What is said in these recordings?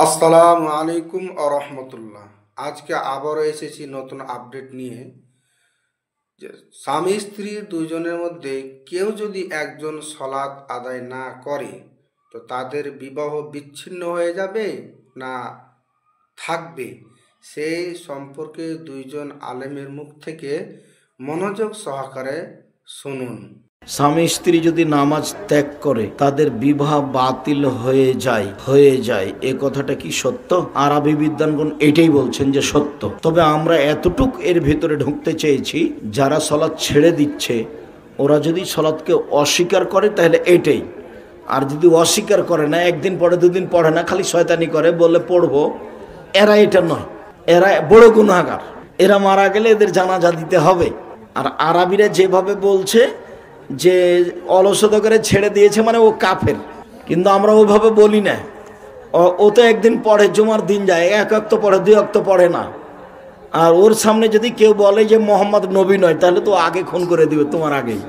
আসসালামু আলাইকুম রহমতুল্লাহ। আজকে আবারও এসেছি নতুন আপডেট নিয়ে যে স্বামী স্ত্রী দুজনের মধ্যে কেউ যদি একজন সলাৎ আদায় না করে তো তাদের বিবাহ বিচ্ছিন্ন হয়ে যাবে না থাকবে, সেই সম্পর্কে দুইজন আলেমের মুখ থেকে মনোযোগ সহকারে শুনুন। স্বামী স্ত্রী যদি নামাজ ত্যাগ করে তাদের বিবাহ বাতিল হয়ে যায় এ কথাটা কি সত্য? আরবি বিদ্বানগণ এটাই বলছেন যে সত্য। তবে আমরা এতটুক এর ভেতরে ঢুকতে চেয়েছি, যারা সলাৎ ছেড়ে দিচ্ছে ওরা যদি সলাৎকে অস্বীকার করে তাহলে এটাই, আর যদি অস্বীকার করে না, একদিন পড়ে দুদিন পড়ে না, খালি শয়তানি করে বলে পড়বো, এরা এটা নয়, এরা বড় গুনাহগার, এরা মারা গেলে এদের জানাজা দিতে হবে। আর আরবিরা যেভাবে বলছে যে অলসতা করে ছেড়ে দিয়েছে মানে ও কাফের, কিন্তু আমরা ওইভাবে বলি না। ও তো একদিন পড়ে, জুমার দিন যায়, এক অক্ত পড়ে, দুই অক্ত পড়ে না। আর ওর সামনে যদি কেউ বলে যে মোহাম্মদ নবী নয়, তাহলে তো আগে খুন করে দিবে তোমার আগেই।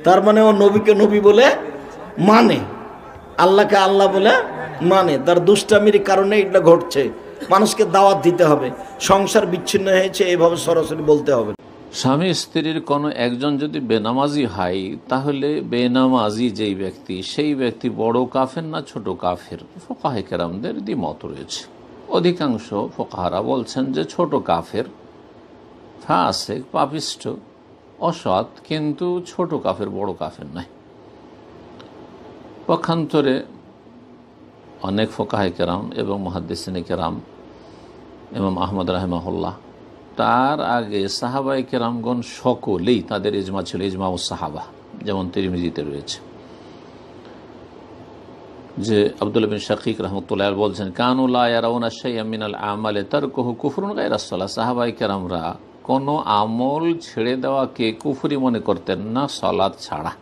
তার মানে ও নবীকে নবী বলে মানে, আল্লাহকে আল্লাহ বলে মানে। তার দুষ্টামির কারণে এটা ঘটছে। মানুষকে দাওয়াত দিতে হবে, সংসার বিচ্ছিন্ন হয়েছে এভাবে সরাসরি বলতে হবে। স্বামী স্ত্রীর কোনো একজন যদি বেনামাজি হয়, তাহলে বেনামাজি যেই ব্যক্তি সেই ব্যক্তি বড় কাফের না ছোট কাফের? ফোকাহে কেরামদের দ্বিমত রয়েছে। অধিকাংশ ফোকাহারা বলছেন যে ছোট কাফের, ফাসিক, পাপিষ্ঠ, অসৎ, কিন্তু ছোট কাফের, বড় কাফের নাই। পক্ষান্তরে অনেক ফোকাহে কেরাম এবং মুহাদ্দিসিনে কেরাম, ইমাম আহমদ রাহিমাহুল্লাহ, তার আগে সাহাবায়ে কেরামগণ সকলেই, তাদের ইজমা ছিল ইজমা ও সাহাবা, যেমন তিরমিজিতে রয়েছে যে আব্দুল্লাহ বিন শাকিক রহমতুল্লাহ বলছেন, কানু লা ইয়ারাউনা শাইআম মিনাল আমালি তারকুহু কুফরুন গায়রাস সালাহ। সাহাবায়ে কেরামরা কোনো আমল ছেড়ে দেওয়াকে কুফরি মনে করতেন না, সালাত ছাড়া,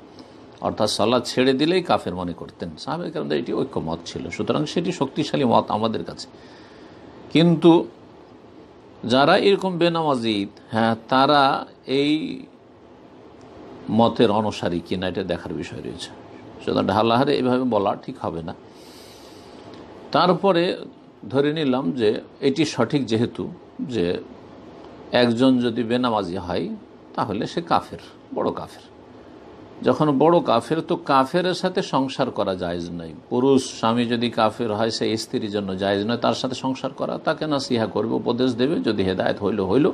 অর্থাৎ সালাত ছেড়ে দিলেই কাফের মনে করতেন। সাহাবায়ে কেরামদের এটি ঐক্যমত ছিল, সুতরাং সেটি শক্তিশালী মত আমাদের কাছে। কিন্তু যারা এরকম বেনামাজিদ, তারা এই মতের অনুসারী কিনা এটা দেখার বিষয় রয়েছে। সুতরাং ঢালাহারে এভাবে বলা ঠিক হবে না। তারপরে ধরে নিলাম যে এটি সঠিক, যেহেতু যে একজন যদি বেনামাজি হয় তাহলে সে কাফের, বড় কাফের। যখন বড় কাফের, তো কাফের সাথে সংসার করা জায়েজ নয়। পুরুষ স্বামী যদি কাফের হয়, সে স্ত্রীর জন্য জায়েজ নয় তার সাথে সংসার করা। তাকে নাসিহা করবে, উপদেশ দেবে, যদি হেদায়েত হইল,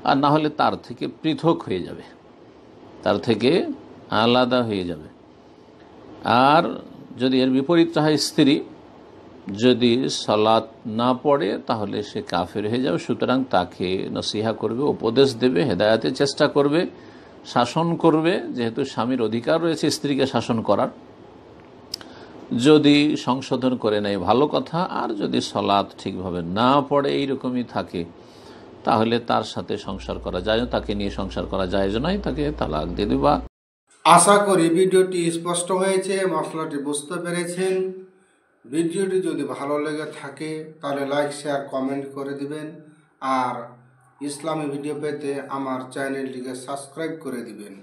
আর না হলে তার থেকে পৃথক হয়ে যাবে, তার থেকে আলাদা হয়ে যাবে। আর যদি এর বিপরীতটা হয়, স্ত্রী যদি সালাত না পড়ে তাহলে সে কাফের হয়ে যাবে। সুতরাং তাকে নাসিহা করবে, উপদেশ দেবে, হেদায়েতের চেষ্টা করবে, শাসন করবে, যেহেতু স্বামীর অধিকার রয়েছে স্ত্রীকে শাসন করার। যদি সংশোধন করে নেয় ভালো কথা, আর যদি সালাত ঠিকভাবে না পড়ে এইরকমই থাকে তাহলে তার সাথে সংসার করা যায়, তাকে নিয়ে সংসার করা যায় নয়, তাকে তালাক দিয়ে দেবা। আশা করি ভিডিওটি স্পষ্ট হয়েছে, মশলাটি বুঝতে পেরেছেন। ভিডিওটি যদি ভালো লেগে থাকে তাহলে লাইক, শেয়ার, কমেন্ট করে দিবেন। আর ইসলামী ভিডিও পেতে আমার চ্যানেলটিকে সাবস্ক্রাইব করে দিবেন।